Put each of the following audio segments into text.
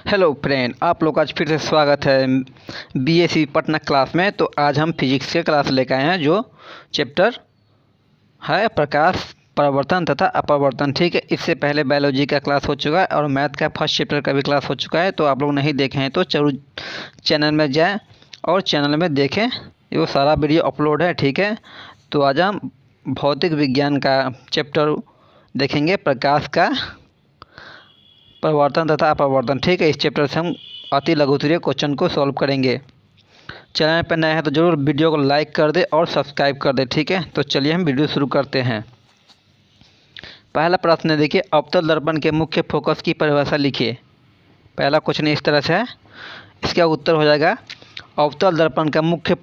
Hello friend, आप लोग आज फिर से स्वागत है बीएससी पटना क्लास में। तो आज हम फिजिक्स के क्लास लेकर आए हैं जो चैप्टर है प्रकाश परावर्तन तथा अपवर्तन। ठीक है, इससे पहले बायोलॉजी का क्लास हो चुका है और मैथ का फर्स्ट चैप्टर का भी क्लास हो चुका है। तो आप लोग नहीं देखे हैं तो जरूर चैनल में जाएँ और चैनल में देखें, ये सारा वीडियो अपलोड है। ठीक है, तो आज हम भौतिक विज्ञान का चैप्टर देखेंगे, प्रकाश का परिवर्तन तथा अपवर्तन। ठीक है, इस चैप्टर से हम अति लघुत्तरीय क्वेश्चन को सॉल्व करेंगे। चैनल पर नए हैं तो ज़रूर वीडियो को लाइक कर दे और सब्सक्राइब कर दे। ठीक है, तो चलिए हम वीडियो शुरू करते हैं। पहला प्रश्न है, देखिए, अवतल दर्पण के मुख्य फोकस की परिभाषा लिखिए। पहला क्वेश्चन इस तरह से है, इसका उत्तर हो जाएगा अवतल दर्पण का मुख्य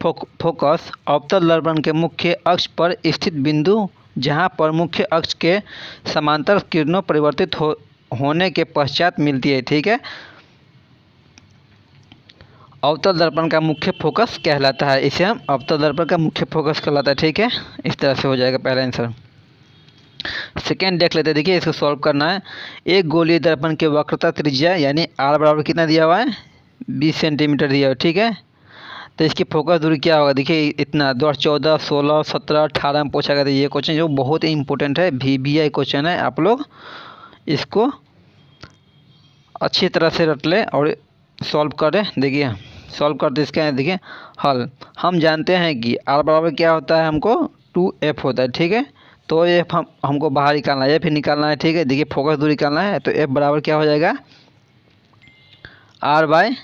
फोकस अवतल दर्पण के मुख्य अक्ष पर स्थित बिंदु जहां पर मुख्य अक्ष के समांतर किरणों परिवर्तित होने के पश्चात मिलती है। ठीक है, अवतल दर्पण का मुख्य फोकस कहलाता है, इसे हम अवतल दर्पण का मुख्य फोकस कहलाता है। ठीक है, इस तरह से हो जाएगा पहला आंसर। सेकेंड देख लेते हैं, देखिए इसको सॉल्व करना है। एक गोलीय दर्पण के वक्रता त्रिज्या यानी आर बराबर कितना दिया हुआ है, 20 सेंटीमीटर दिया हुआ है। ठीक है, तो इसकी फोकस दूरी क्या होगा, देखिए इतना 14, 16, 17, 18 में पूछा गया था। ये क्वेश्चन जो बहुत ही इंपॉर्टेंट है, VBI क्वेश्चन है, आप लोग इसको अच्छी तरह से रट ले और सॉल्व करें। देखिए सॉल्व करते इसका देखिए हल। हम जानते हैं कि आर बराबर क्या होता है, हमको 2F होता है। ठीक है, तो एफ हमको बाहर निकालना है, एफ निकालना है। ठीक है, देखिए फोकस दूरी निकालना है, तो एफ बराबर क्या हो जाएगा, आर बाय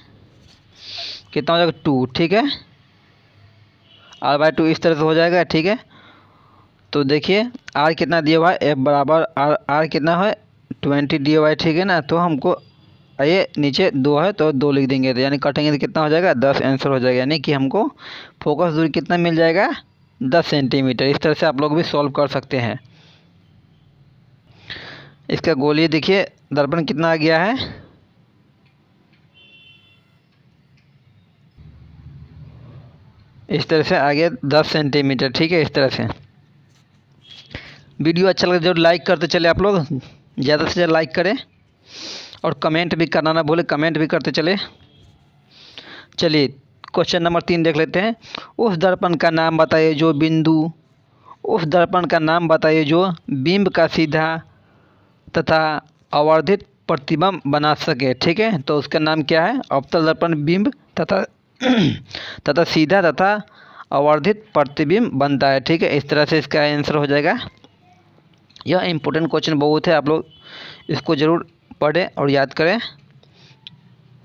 कितना हो जाएगा 2। ठीक है, आर बाय 2 इस तरह से हो जाएगा। ठीक है, तो देखिए आर कितना दिया हुआ है, एफ बराबर आर कितना है 20 दिया हुआ है। ठीक है ना, तो हमको ये नीचे 2 है तो 2 लिख देंगे, तो यानी कटेंगे तो कितना हो जाएगा 10 आंसर हो जाएगा। यानी कि हमको फोकस दूरी कितना मिल जाएगा 10 सेंटीमीटर। इस तरह से आप लोग भी सॉल्व कर सकते हैं। इसका गोलीय देखिए दर्पण कितना आ गया है, इस तरह से आ गया 10 सेंटीमीटर। ठीक है, इस तरह से। वीडियो अच्छा लगे जरूर लाइक करते चले, आप लोग ज़्यादा से ज़्यादा लाइक करें और कमेंट भी करना ना भूले, कमेंट भी करते चले। चलिए क्वेश्चन नंबर 3 देख लेते हैं। उस दर्पण का नाम बताइए जो उस दर्पण का नाम बताइए जो बिंब का सीधा तथा आवर्धित प्रतिबिंब बना सके। ठीक है, तो उसका नाम क्या है, अवतल दर्पण बिंब तथा तथा सीधा तथा आवर्धित प्रतिबिंब बनता है। ठीक है, इस तरह से इसका आंसर हो जाएगा। यह इम्पोर्टेंट क्वेश्चन बहुत है, आप लोग इसको ज़रूर पढ़ें और याद करें।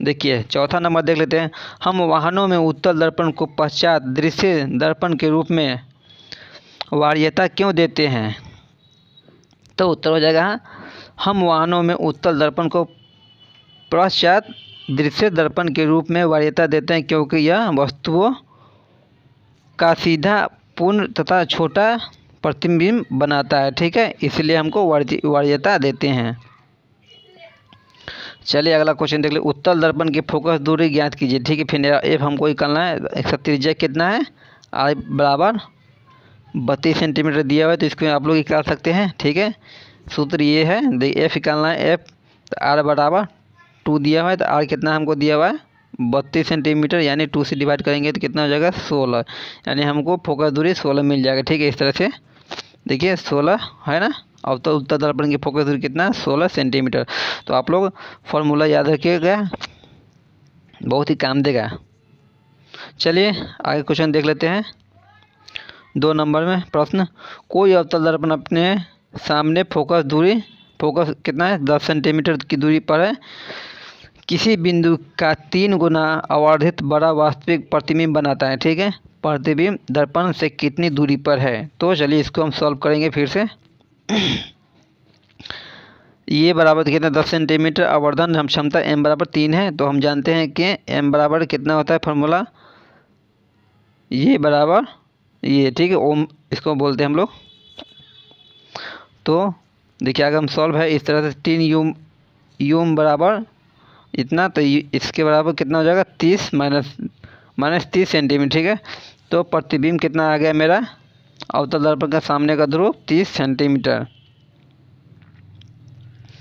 देखिए चौथा नंबर देख लेते हैं। हम वाहनों में उत्तल दर्पण को पश्चात दृश्य दर्पण के रूप में वरीयता क्यों देते हैं, तो उत्तर हो जाएगा हम वाहनों में उत्तल दर्पण को पश्चात दृश्य दर्पण के रूप में वरीयता देते हैं क्योंकि यह वस्तुओं का सीधा पूर्ण तथा छोटा प्रतिबिंब बनाता है। ठीक है, इसलिए हमको वरीयता देते हैं। चलिए अगला क्वेश्चन देख ले। उत्तल दर्पण की फोकस दूरी ज्ञात कीजिए। ठीक है, फिर एफ हमको निकालना है। इसका त्रिज्या कितना है, आर बराबर 32 सेंटीमीटर दिया हुआ है, तो इसको आप लोग निकाल सकते हैं। ठीक है, सूत्र ये है, देखिए एफ निकालना है, एफ तो आर बराबर 2 दिया हुआ है, तो आर कितना हमको दिया हुआ है 32 सेंटीमीटर, यानी 2 से डिवाइड करेंगे तो कितना हो जाएगा 16, यानी हमको फोकस दूरी 16 मिल जाएगा। ठीक है, इस तरह से देखिए 16 है ना। अब तो उत्तल दर्पण की फोकस दूरी कितना 16 सेंटीमीटर। तो आप लोग फॉर्मूला याद रखिएगा, बहुत ही काम देगा। चलिए आगे क्वेश्चन देख लेते हैं। 2 नंबर में प्रश्न, कोई अवतल दर्पण अपने सामने फोकस कितना है 10 सेंटीमीटर की दूरी पर है, किसी बिंदु का 3 गुना आवर्धित बड़ा वास्तविक प्रतिबिंब बनाता है। ठीक है, प्रतिबिंब दर्पण से कितनी दूरी पर है, तो चलिए इसको हम सॉल्व करेंगे फिर से। ये बराबर कितना 10 सेंटीमीटर, आवर्धन हम क्षमता m बराबर 3 है, तो हम जानते हैं कि m बराबर कितना होता है फार्मूला, ये बराबर ये। ठीक है, ओम इसको बोलते हैं हम लोग। तो देखिए अगर हम सॉल्व है इस तरह से 3 यूम बराबर इतना, तो इसके बराबर कितना हो जाएगा 30 माइनस 30 सेंटीमीटर। ठीक है, तो प्रतिबिंब कितना आ गया मेरा अवतल दर्पण का सामने का ध्रुव 30 सेंटीमीटर।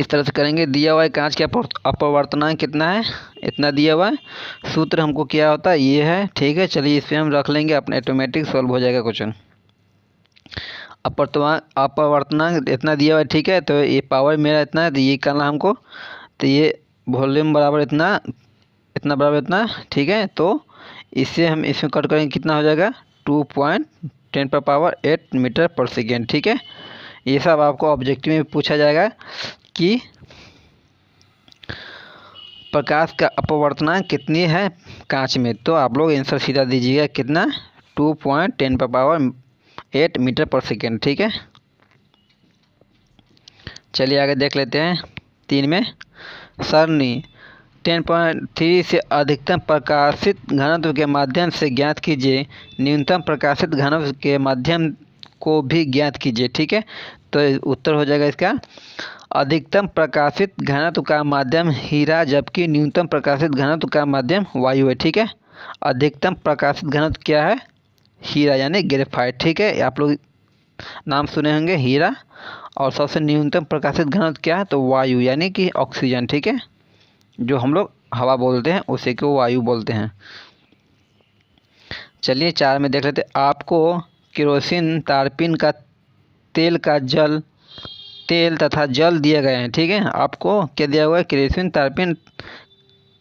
चलिए इस तरह से करेंगे। दिया हुआ है कांच का अपवर्तनांक कितना है, इतना दिया हुआ है। सूत्र हमको क्या होता है, ये है, ठीक है। चलिए इस पर हम रख लेंगे, अपने ऑटोमेटिक सॉल्व हो जाएगा क्वेश्चन। अपवर्तनांक इतना दिया हुआ है, ठीक है। तो ये पावर मेरा इतना है, तो ये करना हमको। तो ये वॉल्यूम बराबर इतना, इतना बराबर इतना, ठीक है। तो इससे हम इसमें कट करेंगे, कितना हो जाएगा 2.10⁸ मीटर पर सेकेंड, ठीक है। ये सब आपको ऑब्जेक्टिव में पूछा जाएगा कि प्रकाश का अपवर्तनांक कितनी है कांच में, तो आप लोग आंसर सीधा दीजिएगा, कितना 2.10⁸ मीटर पर सेकेंड, ठीक है। चलिए आगे देख लेते हैं। 3 में सरणी 10.3 से अधिकतम प्रकाशित घनत्व के माध्यम से ज्ञात कीजिए, न्यूनतम प्रकाशित घनत्व के माध्यम को भी ज्ञात कीजिए, ठीक है। तो उत्तर हो जाएगा इसका, अधिकतम प्रकाशित घनत्व का माध्यम हीरा, जबकि न्यूनतम प्रकाशित घनत्व का माध्यम वायु है, ठीक है। अधिकतम प्रकाशित घनत्व क्या है, हीरा यानी ग्रेफाइट, ठीक है। आप लोग नाम सुने होंगे हीरा। और सबसे न्यूनतम प्रकाशित घनत्व क्या है, तो वायु यानी कि ऑक्सीजन, ठीक है। जो हम लोग हवा बोलते हैं उसे को वायु बोलते हैं। चलिए 4 में देख लेते हैं। आपको केरोसिन, तारपीन का तेल तथा जल दिए गए हैं, ठीक है। आपको क्या दिया हुआ है, केरोसिन, तारपीन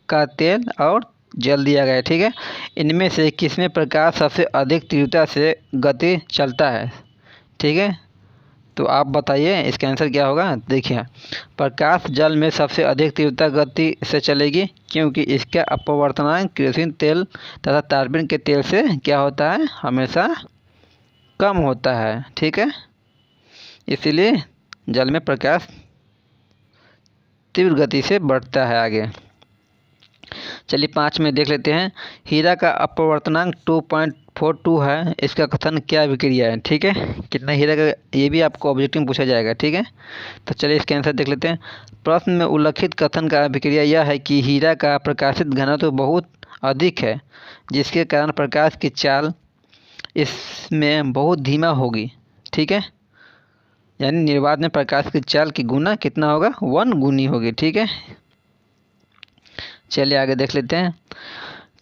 का तेल और जल दिया गया है, ठीक है। इनमें से किसमें प्रकाश सबसे अधिक तीव्रता से गति चलता है, ठीक है। तो आप बताइए इसका आंसर क्या होगा। देखिए, प्रकाश जल में सबसे अधिक तीव्रता गति से चलेगी, क्योंकि इसका अपवर्तनांक केरोसिन तेल तथा तारपीन के तेल से क्या होता है, हमेशा कम होता है, ठीक है। इसीलिए जल में प्रकाश तीव्र गति से बढ़ता है। आगे चलिए 5 में देख लेते हैं। हीरा का अपवर्तनांक 2.42 है, इसका कथन क्या अभिक्रिया है, ठीक है। कितना हीरा का, ये भी आपको ऑब्जेक्टिव में पूछा जाएगा, ठीक है। तो चलिए इसका आंसर देख लेते हैं। प्रश्न में उल्लिखित कथन का अभिक्रिया यह है कि हीरा का प्रकाशित घनत्व बहुत अधिक है, जिसके कारण प्रकाश की चाल इसमें बहुत धीमा होगी, ठीक है। यानी निर्वात में प्रकाश की चाल की गुना कितना होगा, 1 गुनी होगी, ठीक है। चलिए आगे देख लेते हैं।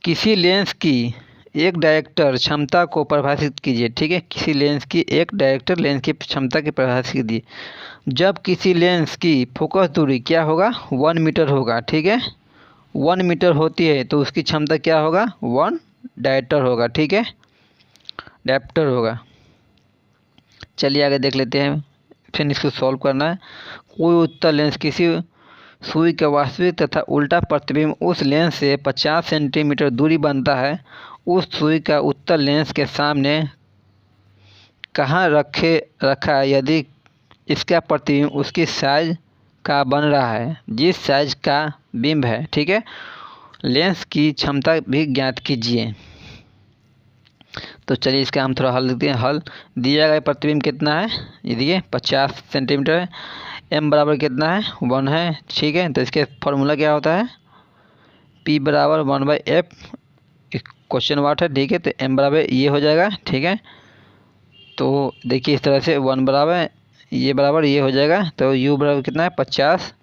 किसी लेंस की एक डायरेक्टर क्षमता को परिभाषित कीजिए, ठीक है। किसी लेंस की एक डायरेक्टर लेंस की क्षमता की परिभाषित कीजिए। जब किसी लेंस की फोकस दूरी क्या होगा, 1 मीटर होगा, ठीक है। 1 मीटर होती है तो उसकी क्षमता क्या होगा, 1 डायरेक्टर होगा, ठीक है, डायरेक्टर होगा। चलिए आगे देख लेते हैं, फिर इसको सॉल्व करना है। कोई उत्तल लेंस किसी सुई का वास्तविक तथा उल्टा प्रतिबिंब उस लेंस से 50 सेंटीमीटर दूरी बनता है। उस सुई का उत्तल लेंस के सामने कहाँ रखा है, यदि इसका प्रतिबिंब उसकी साइज का बन रहा है, जिस साइज का बिंब है, ठीक है। लेंस की क्षमता भी ज्ञात कीजिए। तो चलिए इसका हम थोड़ा हल देखते हैं। हल दिया गया प्रतिबिंब कितना है, ये देखिए 50 सेंटीमीटर है। m बराबर कितना है, 1 है, ठीक है। तो इसके फॉर्मूला क्या होता है, p बराबर 1/f, क्वेश्चन वाट है, ठीक है। तो m बराबर ये हो जाएगा, ठीक है। तो देखिए इस तरह से 1 बराबर ये बराबर ये हो जाएगा। तो u बराबर कितना है, 50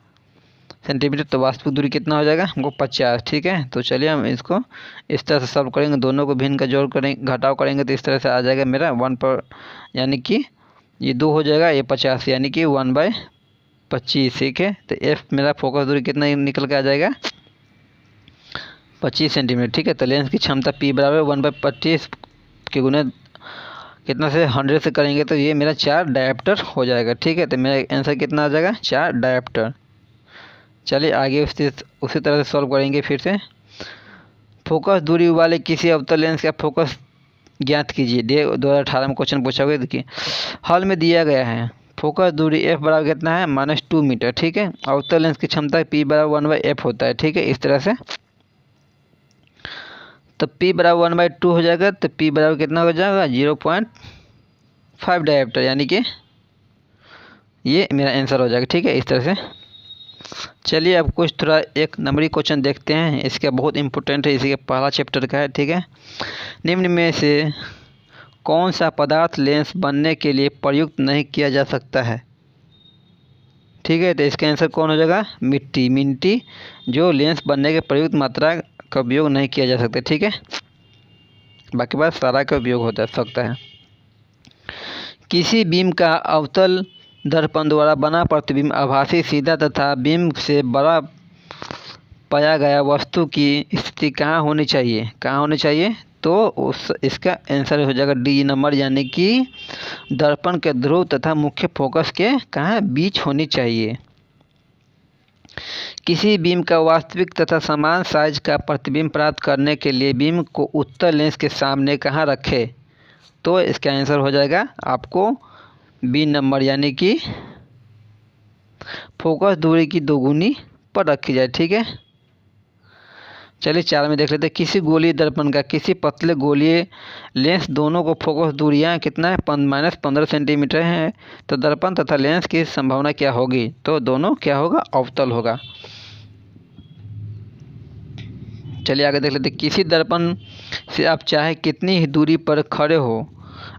सेंटीमीटर, तो वास्तविक दूरी कितना हो जाएगा हमको 50। ठीक है, तो चलिए हम इसको इस तरह से सॉल्व करेंगे, दोनों को भिन्न का जोड़ करेंगे, घटाव करेंगे, तो इस तरह से आ जाएगा मेरा 1 पर, यानी कि ये 2 हो जाएगा, ये 50, यानी कि 1/25। ठीक है, तो एफ मेरा फोकस दूरी कितना निकल के आ जाएगा 25 सेंटीमीटर। ठीक है, तो लेंस की क्षमता P बराबर 1/25 के गुने कितना से 100 से करेंगे तो ये मेरा 4 डायप्टर हो जाएगा। ठीक है, तो मेरा आंसर कितना आ जाएगा 4 डायप्टर। चलिए आगे उसी तरह से सॉल्व करेंगे फिर से। फोकस दूरी वाले किसी अवतल लेंस का फोकस ज्ञात कीजिए। 2018 में क्वेश्चन पूछा हुआ। देखिए हल में दिया गया है फोकस दूरी f बराबर कितना है -2 मीटर। ठीक है, अवतल लेंस की क्षमता P बराबर 1/f होता है। ठीक है, इस तरह से तो P बराबर 1/2 हो जाएगा, तो P बराबर कितना हो जाएगा 0.5 डायप्टर, यानी कि ये मेरा आंसर हो जाएगा। ठीक है, इस तरह से। चलिए अब कुछ थोड़ा एक नंबरी क्वेश्चन देखते हैं, इसका बहुत इंपॉर्टेंट है, इसी के पहला चैप्टर का है। ठीक है, निम्न में से कौन सा पदार्थ लेंस बनने के लिए प्रयुक्त नहीं किया जा सकता है। ठीक है, तो इसका आंसर कौन हो जाएगा मिट्टी, जो लेंस बनने के प्रयुक्त मात्रा का उपयोग नहीं किया जा सकता। ठीक है, बाकी बात सारा का उपयोग हो सकता है। किसी बीम का अवतल दर्पण द्वारा बना प्रतिबिंब आभासी, सीधा तथा बीम से बड़ा पाया गया वस्तु की स्थिति कहाँ होनी चाहिए, तो इसका आंसर हो जाएगा डी नंबर, यानी कि दर्पण के ध्रुव तथा मुख्य फोकस के कहाँ बीच होनी चाहिए। किसी बीम का वास्तविक तथा समान साइज का प्रतिबिंब प्राप्त करने के लिए बीम को उत्तल लेंस के सामने कहाँ रखें, तो इसका आंसर हो जाएगा आपको बी नंबर, यानी कि फोकस दूरी की दोगुनी पर रखी जाए। ठीक है, चलिए 4 में देख लेते हैं। किसी गोलीय दर्पण का किसी पतले गोलीय लेंस दोनों को फोकस दूरियां कितना है -15 सेंटीमीटर है, तो दर्पण तथा लेंस की संभावना क्या होगी, तो दोनों क्या होगा अवतल होगा। चलिए आगे देख लेते हैं। किसी दर्पण से आप चाहे कितनी ही दूरी पर खड़े हो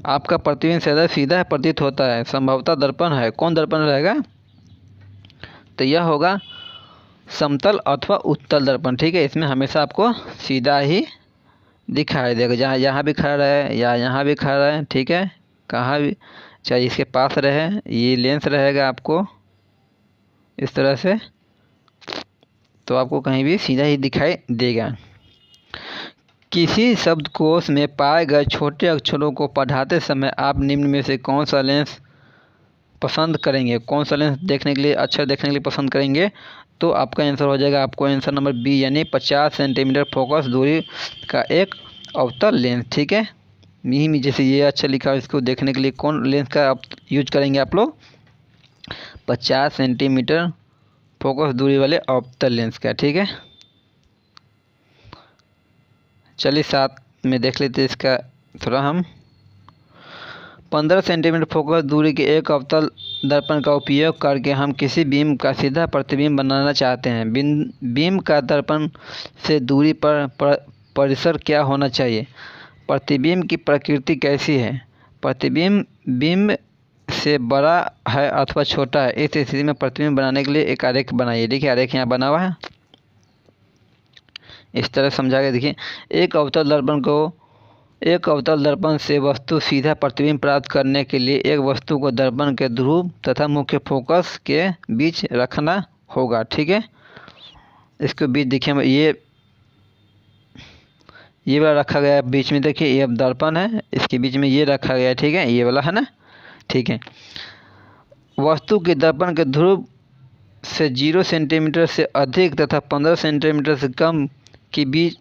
आपका प्रतिबिंब सीधा प्रतीत होता है, संभवतः दर्पण है। कौन दर्पण रहेगा, तो यह होगा समतल अथवा उत्तल दर्पण। ठीक है, इसमें हमेशा आपको सीधा ही दिखाई देगा, जहाँ यहाँ भी खड़ा रहे या यहाँ भी खड़ा रहे। ठीक है, कहाँ भी चाहे इसके पास रहे, ये लेंस रहेगा आपको इस तरह से, तो आपको कहीं भी सीधा ही दिखाई देगा। किसी शब्दकोश में पाए गए छोटे अक्षरों को पढ़ाते समय आप निम्न में से कौन सा लेंस पसंद करेंगे, कौन सा लेंस देखने के लिए अक्षर देखने के लिए पसंद करेंगे, तो आपका आंसर हो जाएगा आपको आंसर नंबर बी, यानी 50 सेंटीमीटर फोकस दूरी का एक अवतल लेंस। ठीक है, यही में जैसे ये अच्छा लिखा है, इसको देखने के लिए कौन लेंस का आप यूज करेंगे आप लोग 50 सेंटीमीटर फोकस दूरी वाले अवतल लेंस का। ठीक है, चलिए 7 में देख लेते हैं इसका थोड़ा हम। 15 सेंटीमीटर फोकस दूरी के एक अवतल दर्पण का उपयोग करके हम किसी बीम का सीधा प्रतिबिंब बनाना चाहते हैं। बीम का दर्पण से दूरी पर परिसर क्या होना चाहिए, प्रतिबिंब की प्रकृति कैसी है, प्रतिबिंब बीम से बड़ा है अथवा छोटा है, इस स्थिति में प्रतिबिंब बनाने के लिए एक आरेख बनाइए। देखिए आरेख यहाँ बना हुआ है, इस तरह समझा के देखिए। एक अवतल दर्पण से वस्तु सीधा प्रतिबिंब प्राप्त करने के लिए एक वस्तु को दर्पण के ध्रुव तथा मुख्य फोकस के बीच रखना होगा। ठीक है, इसके बीच देखिए ये वाला रखा गया है बीच में, देखिए ये अब दर्पण है, इसके बीच में ये रखा गया है। ठीक है, ये वाला है ना। ठीक है, वस्तु के दर्पण के ध्रुव से 0 सेंटीमीटर से अधिक तथा 15 सेंटीमीटर से कम के बीच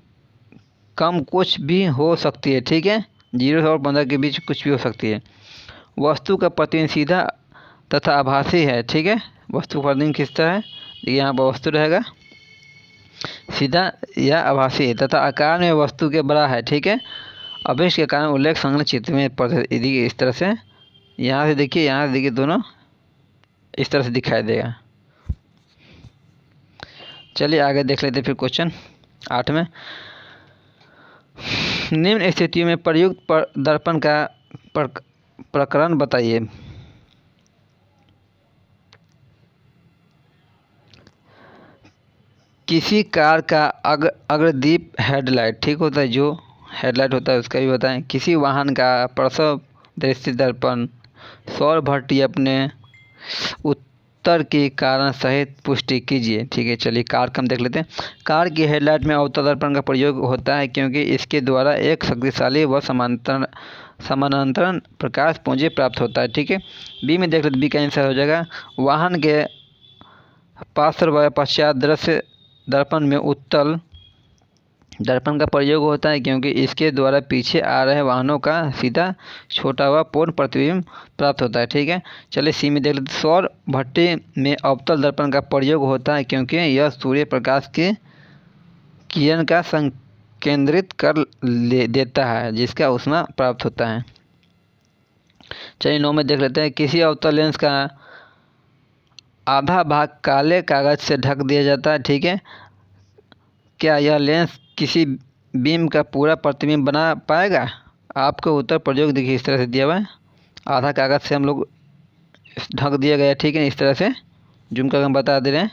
कम कुछ भी हो सकती है। ठीक है, 0 और 15 के बीच कुछ भी हो सकती है। वस्तु का प्रतिबिंब सीधा तथा आभासी है। ठीक है, वस्तु का प्रतिबिंब किस तरह है, यहाँ पर वस्तु रहेगा सीधा या आभासी है तथा आकार में वस्तु के बड़ा है। ठीक है, अभिष्ट के कारण उल्लेख संलग्न चित्र में यदि इस तरह से यहाँ से देखिए दोनों इस तरह से दिखाई देगा। चलिए आगे देख लेते हैं फिर क्वेश्चन 8 में। निम्न स्थितियों में प्रयुक्त दर्पण का प्रकरण बताइए। किसी कार का अग्रदीप हेडलाइट, ठीक होता है, जो हेडलाइट होता है उसका भी बताएं। किसी वाहन का प्रसव दृष्टि दर्पण, सौर भट्टी अपने उत्तर के कारण सहित पुष्टि कीजिए। ठीक है, चलिए कार का हम देख लेते हैं। कार की हेडलाइट में अवतल दर्पण का प्रयोग होता है क्योंकि इसके द्वारा एक शक्तिशाली व समानांतर प्रकाश पुंज प्राप्त होता है। ठीक है, बी में देख लेते, बी का आंसर हो जाएगा वाहन के पार्श्व व पश्चात दृश्य दर्पण में उत्तल दर्पण का प्रयोग होता है क्योंकि इसके द्वारा पीछे आ रहे वाहनों का सीधा छोटा व पूर्ण प्रतिबिंब प्राप्त होता है। ठीक है, चलिए सी में देख लेते, सौर भट्टी में अवतल दर्पण का प्रयोग होता है क्योंकि यह सूर्य प्रकाश के किरण का संकेंद्रित कर देता है जिसका ऊष्मा प्राप्त होता है। चलिए 9 में देख लेते हैं, किसी अवतल लेंस का आधा भाग काले कागज से ढक दिया जाता है। ठीक है, क्या यह लेंस किसी बीम का पूरा प्रतिबिंब बना पाएगा? आपको उत्तर प्रयोग देखिए इस तरह से दिया हुआ है, आधा कागज से हम लोग ढक दिया गया। ठीक है, इस तरह से जूम करके हम बता दे रहे हैं,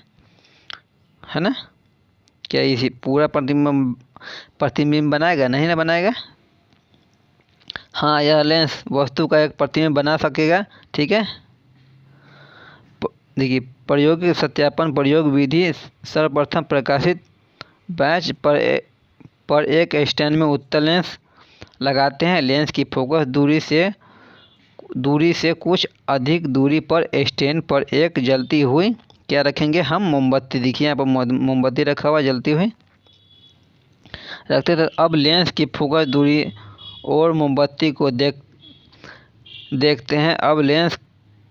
है ना। क्या इसी पूरा प्रतिबिंब बनाएगा? नहीं ना बनाएगा। हाँ, यह लेंस वस्तु का एक प्रतिबिंब बना सकेगा। ठीक है, देखिए प्रायोगिक सत्यापन प्रयोग विधि, सर्वप्रथम प्रकाशित बैच पर एक स्टैंड में उत्तल लेंस लगाते हैं। लेंस की फोकस दूरी से कुछ अधिक दूरी पर स्टैंड पर एक जलती हुई क्या रखेंगे हम? मोमबत्ती। देखिए यहाँ पर मोमबत्ती रखा हुआ जलती हुई रखते थे। अब लेंस की फोकस दूरी और मोमबत्ती को देखते हैं। अब लेंस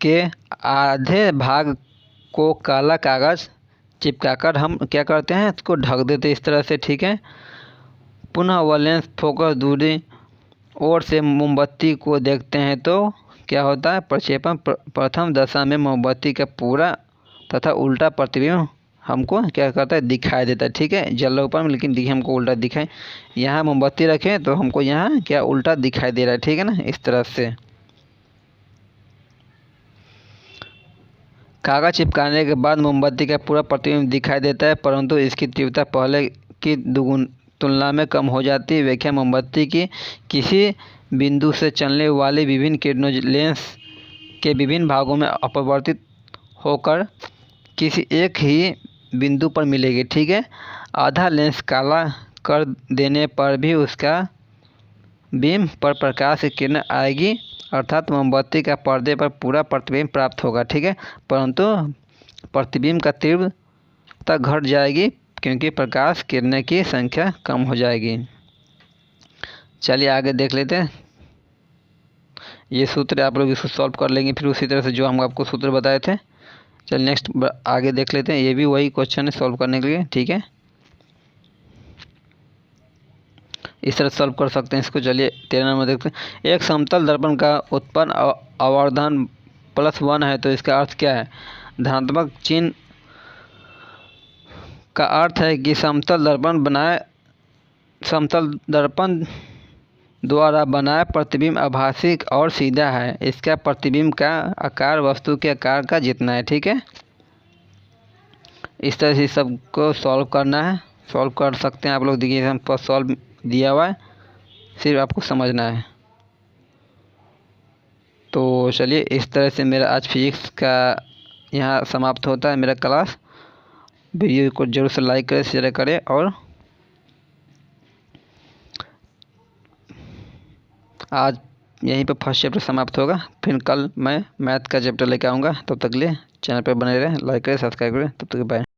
के आधे भाग को काला कागज चिपकाकर हम क्या करते हैं, इसको ढक देते हैं इस तरह से। ठीक है, पुनः वह लेंस फोकस दूरी ओर से मोमबत्ती को देखते हैं तो क्या होता है, प्रक्षेपण प्रथम दशा में मोमबत्ती का पूरा तथा उल्टा प्रतिबिंब हमको क्या करता है, दिखाई देता है। ठीक है, जल रहा ऊपर में लेकिन देखिए हमको उल्टा दिखाई, यहाँ मोमबत्ती रखें तो हमको यहाँ क्या उल्टा दिखाई दे रहा है। ठीक है ना, इस तरह से। कागज चिपकाने के बाद मोमबत्ती का पूरा प्रतिबिंब दिखाई देता है परंतु इसकी तीव्रता पहले की तुलना में कम हो जाती है। व्याख्या, मोमबत्ती की किसी बिंदु से चलने वाली विभिन्न किरणों लेंस के विभिन्न भागों में अपवर्तित होकर किसी एक ही बिंदु पर मिलेगी। ठीक है, आधा लेंस काला कर देने पर भी उसका बीम पर प्रकाश की किरण आएगी अर्थात मोमबत्ती का पर्दे पर पूरा प्रतिबिंब प्राप्त होगा। ठीक है, परंतु प्रतिबिंब का तीव्रता घट जाएगी क्योंकि प्रकाश किरणें की संख्या कम हो जाएगी। चलिए आगे देख लेते हैं। ये सूत्र आप लोग इसको सॉल्व कर लेंगे फिर उसी तरह से जो हम आपको सूत्र बताए थे। चलिए नेक्स्ट आगे देख लेते हैं। ये भी वही क्वेश्चन है सॉल्व करने के लिए। ठीक है, इस तरह सॉल्व कर सकते हैं इसको। चलिए 13 नंबर देखते हैं। एक समतल दर्पण का उत्पन्न आवर्धन +1 है तो इसका अर्थ क्या है? धनात्मक चिन्ह का अर्थ है कि समतल दर्पण द्वारा बनाया प्रतिबिंब आभासी और सीधा है। इसका प्रतिबिंब का आकार वस्तु के आकार का जितना है। ठीक है, इस तरह से सबको सॉल्व करना है। सॉल्व कर सकते हैं आप लोग, देखिए हम पर सॉल्व दिया हुआ है, सिर्फ आपको समझना है। तो चलिए इस तरह से मेरा आज फिजिक्स का यहाँ समाप्त होता है मेरा क्लास। वीडियो को जरूर से लाइक करें, शेयर करें और आज यहीं पर फर्स्ट चैप्टर समाप्त होगा। फिर कल मैं मैथ का चैप्टर लेकर आऊँगा। तब तक के लिए चैनल पर बने रहें, लाइक करें, सब्सक्राइब करें। तब तक बाय।